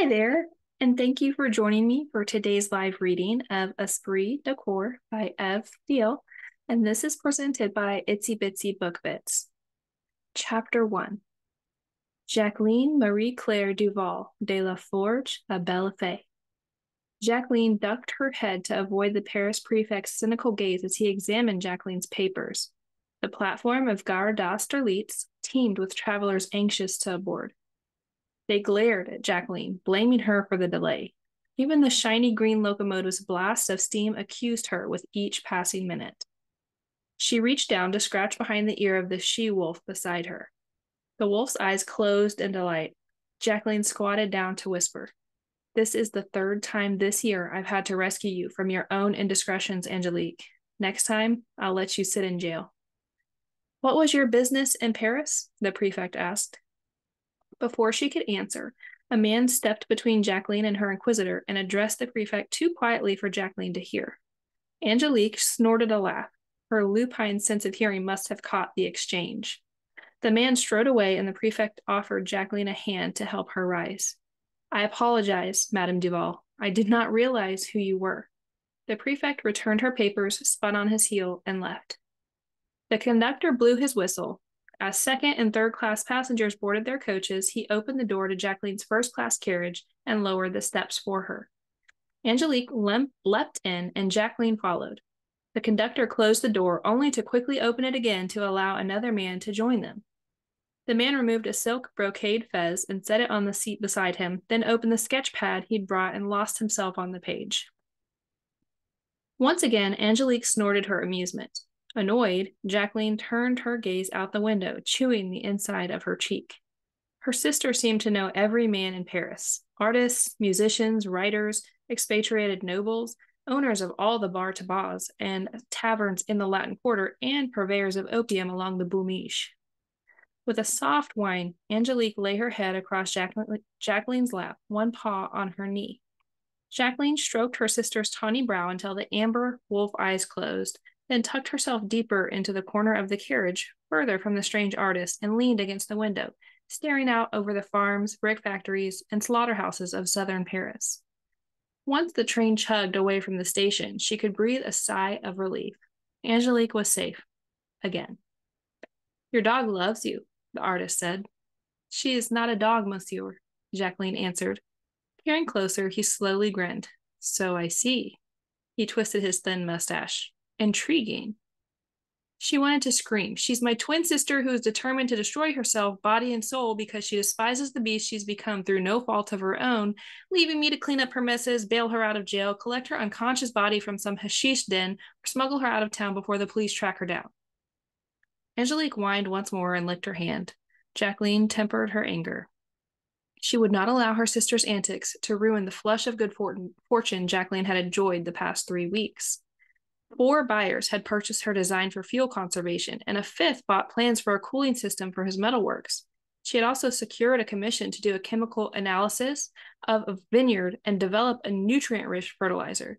Hi there, and thank you for joining me for today's live reading of Esprit by Ev Thiel, and this is presented by Itsy Bitsy Book Bits. Chapter 1. Jacqueline Marie-Claire Duval de Laforge, a belle fée. Jacqueline ducked her head to avoid the Paris prefect's cynical gaze as he examined Jacqueline's papers. The platform of Gare d'Austerlitz teemed with travelers anxious to aboard. They glared at Jacqueline, blaming her for the delay. Even the shiny green locomotive's blast of steam accused her with each passing minute. She reached down to scratch behind the ear of the she-wolf beside her. The wolf's eyes closed in delight. Jacqueline squatted down to whisper, "This is the third time this year I've had to rescue you from your own indiscretions, Angélique. Next time, I'll let you sit in jail." "What was your business in Paris?" the prefect asked. Before she could answer, a man stepped between Jacqueline and her inquisitor and addressed the prefect too quietly for Jacqueline to hear. Angélique snorted a laugh. Her lupine sense of hearing must have caught the exchange. The man strode away, and the prefect offered Jacqueline a hand to help her rise. "I apologize, Madame Duval. I did not realize who you were." The prefect returned her papers, spun on his heel, and left. The conductor blew his whistle. As second and third class passengers boarded their coaches, he opened the door to Jacqueline's first class carriage and lowered the steps for her. Angélique leapt in, and Jacqueline followed. The conductor closed the door, only to quickly open it again to allow another man to join them. The man removed a silk brocade fez and set it on the seat beside him, then opened the sketch pad he'd brought and lost himself on the page. Once again, Angélique snorted her amusement. Annoyed, Jacqueline turned her gaze out the window, chewing the inside of her cheek. Her sister seemed to know every man in Paris: artists, musicians, writers, expatriated nobles, owners of all the bar-tabacs and taverns in the Latin Quarter, and purveyors of opium along the Boul' Mich'. With a soft whine, Angélique lay her head across Jacqueline's lap, one paw on her knee. Jacqueline stroked her sister's tawny brow until the amber wolf eyes closed, then tucked herself deeper into the corner of the carriage, further from the strange artist, and leaned against the window, staring out over the farms, brick factories, and slaughterhouses of southern Paris. Once the train chugged away from the station, she could breathe a sigh of relief. Angélique was safe. Again. "Your dog loves you," the artist said. "She is not a dog, monsieur," Jacqueline answered. Peering closer, he slowly grinned. "So I see." He twisted his thin mustache. "Intriguing." She wanted to scream. "She's my twin sister who is determined to destroy herself, body and soul, because she despises the beast she's become through no fault of her own, leaving me to clean up her messes, bail her out of jail, collect her unconscious body from some hashish den, or smuggle her out of town before the police track her down." Angélique whined once more and licked her hand. Jacqueline tempered her anger. She would not allow her sister's antics to ruin the flush of good fortune Jacqueline had enjoyed the past 3 weeks. 4 buyers had purchased her design for fuel conservation, and a 5th bought plans for a cooling system for his metalworks. She had also secured a commission to do a chemical analysis of a vineyard and develop a nutrient-rich fertilizer.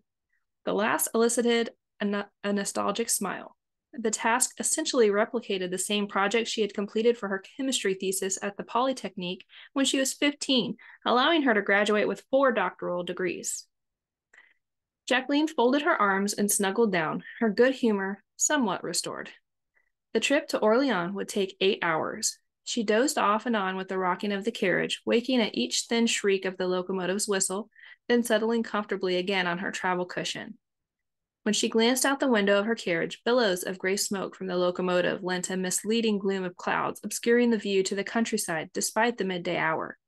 The last elicited a nostalgic smile. The task essentially replicated the same project she had completed for her chemistry thesis at the Polytechnique when she was 15, allowing her to graduate with 4 doctoral degrees. Jacqueline folded her arms and snuggled down, her good humor somewhat restored. The trip to Orléans would take 8 hours. She dozed off and on with the rocking of the carriage, waking at each thin shriek of the locomotive's whistle, then settling comfortably again on her travel cushion. When she glanced out the window of her carriage, billows of gray smoke from the locomotive lent a misleading gloom of clouds, obscuring the view to the countryside despite the midday hour.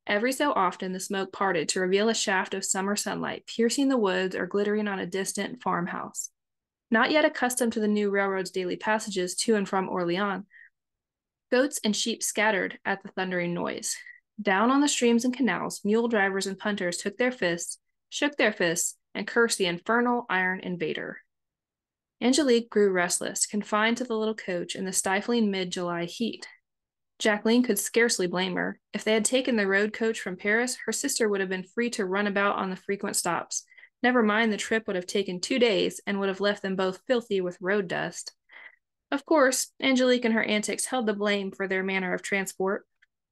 Every so often, the smoke parted to reveal a shaft of summer sunlight, piercing the woods or glittering on a distant farmhouse. Not yet accustomed to the new railroad's daily passages to and from Orléans, goats and sheep scattered at the thundering noise. Down on the streams and canals, mule drivers and punters shook their fists, and cursed the infernal iron invader. Angélique grew restless, confined to the little coach in the stifling mid-July heat. Jacqueline could scarcely blame her. If they had taken the road coach from Paris, her sister would have been free to run about on the frequent stops. Never mind, the trip would have taken 2 days and would have left them both filthy with road dust. Of course, Angélique and her antics held the blame for their manner of transport.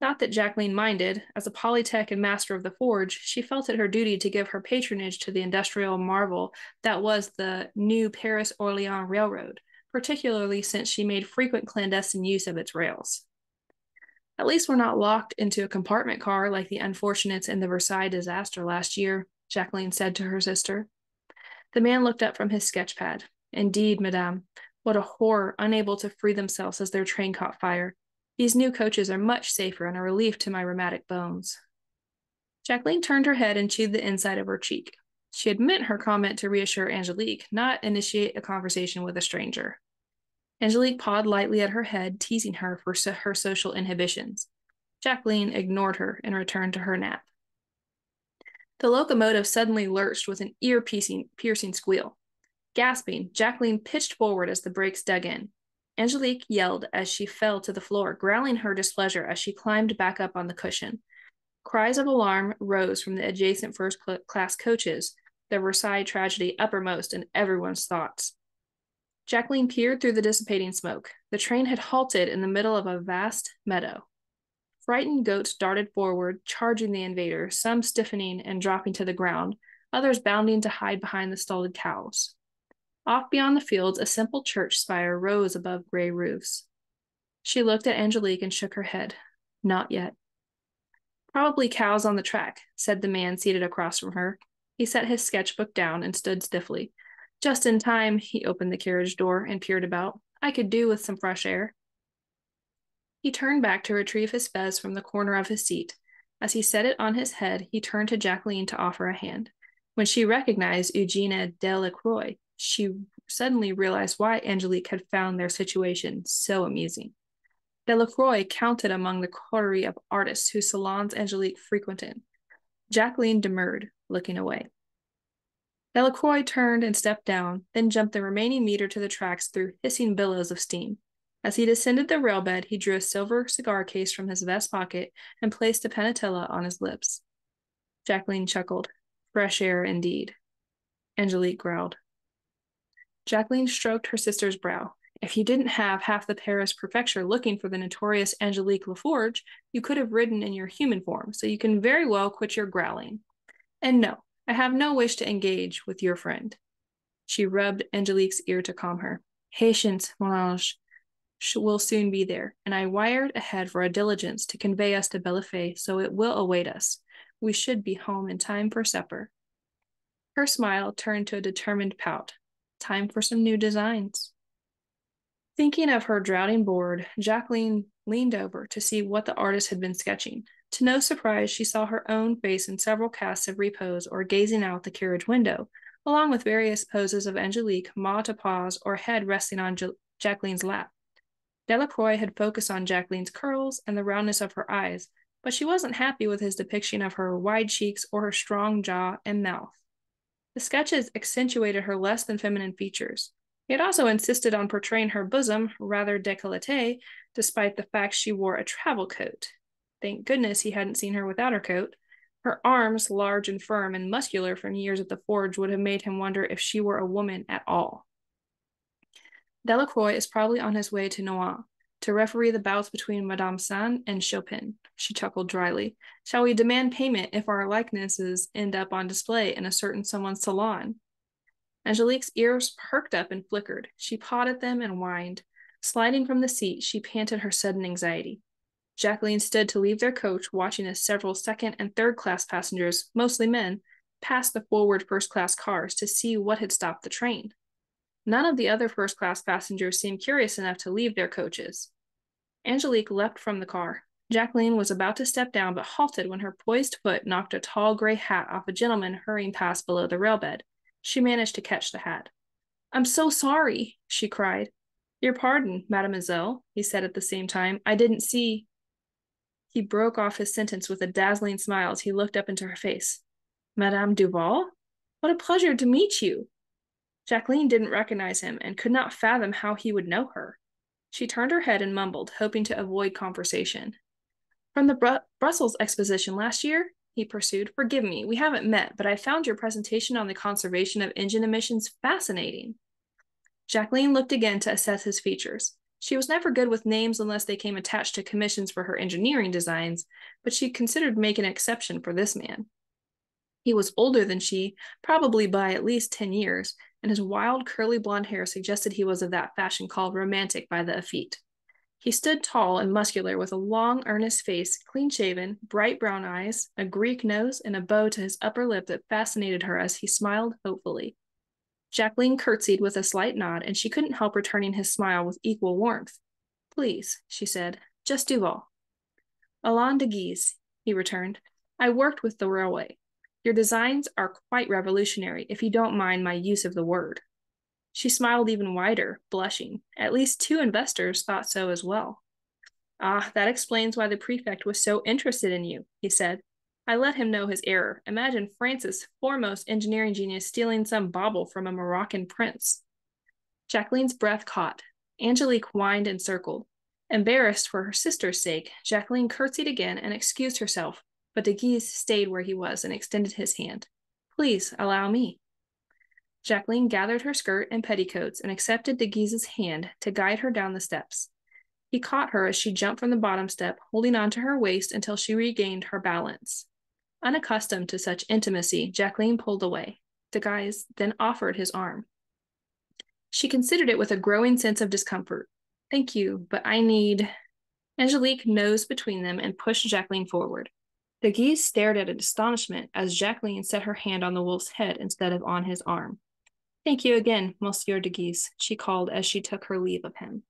Not that Jacqueline minded. As a polytech and master of the forge, she felt it her duty to give her patronage to the industrial marvel that was the new Paris-Orléans Railroad, particularly since she made frequent clandestine use of its rails. At least we're not locked into a compartment car like the unfortunates in the Versailles disaster last year, Jacqueline said to her sister. The man looked up from his sketch pad. Indeed, madame, what a horror, unable to free themselves as their train caught fire. These new coaches are much safer and a relief to my rheumatic bones. Jacqueline turned her head and chewed the inside of her cheek. She had meant her comment to reassure Angélique, not initiate a conversation with a stranger. Angélique pawed lightly at her head, teasing her for her social inhibitions. Jacqueline ignored her and returned to her nap. The locomotive suddenly lurched with an ear-piercing squeal. Gasping, Jacqueline pitched forward as the brakes dug in. Angélique yelled as she fell to the floor, growling her displeasure as she climbed back up on the cushion. Cries of alarm rose from the adjacent first-class coaches, the Versailles tragedy uppermost in everyone's thoughts. Jacqueline peered through the dissipating smoke. The train had halted in the middle of a vast meadow. Frightened goats darted forward, charging the invaders, some stiffening and dropping to the ground, others bounding to hide behind the stolid cows. Off beyond the fields, a simple church spire rose above gray roofs. She looked at Angélique and shook her head. Not yet. Probably cows on the track, said the man seated across from her. He set his sketchbook down and stood stiffly. Just in time, he opened the carriage door and peered about. I could do with some fresh air. He turned back to retrieve his fez from the corner of his seat. As he set it on his head, he turned to Jacqueline to offer a hand. When she recognized Eugène Delacroix, she suddenly realized why Angélique had found their situation so amusing. Delacroix counted among the coterie of artists whose salons Angélique frequented. Jacqueline demurred, looking away. Delacroix turned and stepped down, then jumped the remaining meter to the tracks through hissing billows of steam. As he descended the railbed, he drew a silver cigar case from his vest pocket and placed a panatella on his lips. Jacqueline chuckled. Fresh air indeed. Angélique growled. Jacqueline stroked her sister's brow. If you didn't have half the Paris prefecture looking for the notorious Angélique Laforge, you could have ridden in your human form, so you can very well quit your growling. And no, I have no wish to engage with your friend. She rubbed Angélique's ear to calm her. Patience, mon ange. Will soon be there, and I wired ahead for a diligence to convey us to Bellefeuille, so it will await us. We should be home in time for supper. Her smile turned to a determined pout. Time for some new designs. Thinking of her drowning board, Jacqueline leaned over to see what the artist had been sketching. To no surprise, she saw her own face in several casts of repose or gazing out the carriage window, along with various poses of Angélique, maw to paws, or head resting on Jacqueline's lap. Delacroix had focused on Jacqueline's curls and the roundness of her eyes, but she wasn't happy with his depiction of her wide cheeks or her strong jaw and mouth. The sketches accentuated her less than feminine features. He had also insisted on portraying her bosom rather décolleté, despite the fact she wore a travel coat. Thank goodness he hadn't seen her without her coat. Her arms, large and firm and muscular from years at the forge, would have made him wonder if she were a woman at all. Delacroix is probably on his way to Nohant to referee the bouts between Madame Sand and Chopin. She chuckled dryly. Shall we demand payment if our likenesses end up on display in a certain someone's salon? Angélique's ears perked up and flickered. She pawed at them and whined. Sliding from the seat, she panted her sudden anxiety. Jacqueline stood to leave their coach, watching as several second and third-class passengers, mostly men, passed the forward first-class cars to see what had stopped the train. None of the other first-class passengers seemed curious enough to leave their coaches. Angélique leapt from the car. Jacqueline was about to step down, but halted when her poised foot knocked a tall gray hat off a gentleman hurrying past below the railbed. She managed to catch the hat. I'm so sorry, she cried. Your pardon, mademoiselle, he said at the same time. I didn't see. He broke off his sentence with a dazzling smile as he looked up into her face. Madame Duval? What a pleasure to meet you. Jacqueline didn't recognize him and could not fathom how he would know her. She turned her head and mumbled, hoping to avoid conversation. From the Brussels exposition last year? He pursued. Forgive me, we haven't met, but I found your presentation on the conservation of engine emissions fascinating. Jacqueline looked again to assess his features. She was never good with names unless they came attached to commissions for her engineering designs, but she considered making an exception for this man. He was older than she, probably by at least 10 years, and his wild curly blonde hair suggested he was of that fashion called romantic by the effete. He stood tall and muscular with a long, earnest face, clean-shaven, bright brown eyes, a Greek nose, and a bow to his upper lip that fascinated her as he smiled hopefully. Jacqueline curtsied with a slight nod, and she couldn't help returning his smile with equal warmth. Please, she said, just Duval. Alain de Guise, he returned. I worked with the railway. Your designs are quite revolutionary, if you don't mind my use of the word. She smiled even wider, blushing. At least 2 investors thought so as well. Ah, that explains why the prefect was so interested in you, he said. I let him know his error. Imagine France's foremost engineering genius stealing some bauble from a Moroccan prince. Jacqueline's breath caught. Angélique whined and circled. Embarrassed for her sister's sake, Jacqueline curtsied again and excused herself, but de Guise stayed where he was and extended his hand. Please allow me. Jacqueline gathered her skirt and petticoats and accepted de Guise's hand to guide her down the steps. He caught her as she jumped from the bottom step, holding on to her waist until she regained her balance. Unaccustomed to such intimacy, Jacqueline pulled away. De Guise then offered his arm. She considered it with a growing sense of discomfort. Thank you, but I need... Angélique nosed between them and pushed Jacqueline forward. De Guise stared at in astonishment as Jacqueline set her hand on the wolf's head instead of on his arm. Thank you again, Monsieur de Guise, she called as she took her leave of him.